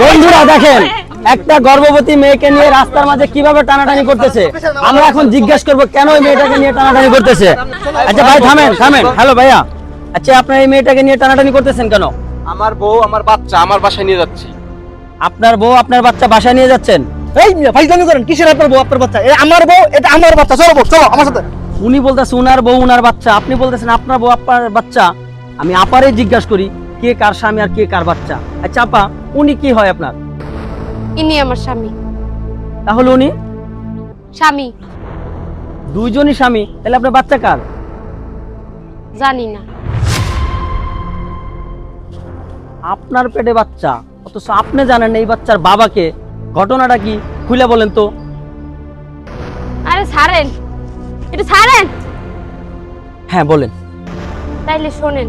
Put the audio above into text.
বন্ধুরা দেখেন একটা গর্ভবতী মেয়েকে নিয়ে রাস্তার মাঝে কিভাবে টানাটানি করতেছে। আমরা এখন জিজ্ঞেস করব কেন এই মেয়েটাকে নিয়ে টানাটানি করতেছে। আচ্ছা ভাই থামেন থামেন। হ্যালো ভাইয়া, আচ্ছা আপনার এই মেয়েটাকে নিয়ে টানাটানি করতেছেন কেন? আমার বউ আমার বাচ্চা আমার বাসায় নিয়ে যাচ্ছি। আপনার বউ আপনার বাচ্চা বাসায় নিয়ে যাচ্ছেন? এই ভাই জানি করেন কিসের আপনার বউ আপনার বাচ্চা? এটা আমার বউ, এটা আমার বাচ্চা। চলো চলো আমার সাথে। উনি বলতেছে উনার বউ উনার বাচ্চা, আপনি বলতেছেন আপনার বউ আপনার বাচ্চা। আমি আপারে জিজ্ঞাসা করি কে কার স্বামী আর কে কার বাচ্চা। আচ্ছা আপা, উনি কি হয় আপনার? ইনি আমার স্বামী। তাহলে উনি স্বামী দুইজনই স্বামী, তাহলে আপনার বাচ্চা কার? জানি না। আপনার পেটে বাচ্চা, অথচ আপনি জানেন না এই বাচ্চার বাবাকে। ঘটনাটা কি খুলে বলেন তো। আরে ছাড়েন, এটা ছাড়েন। হ্যাঁ বলেন। তাইলে শোনেন,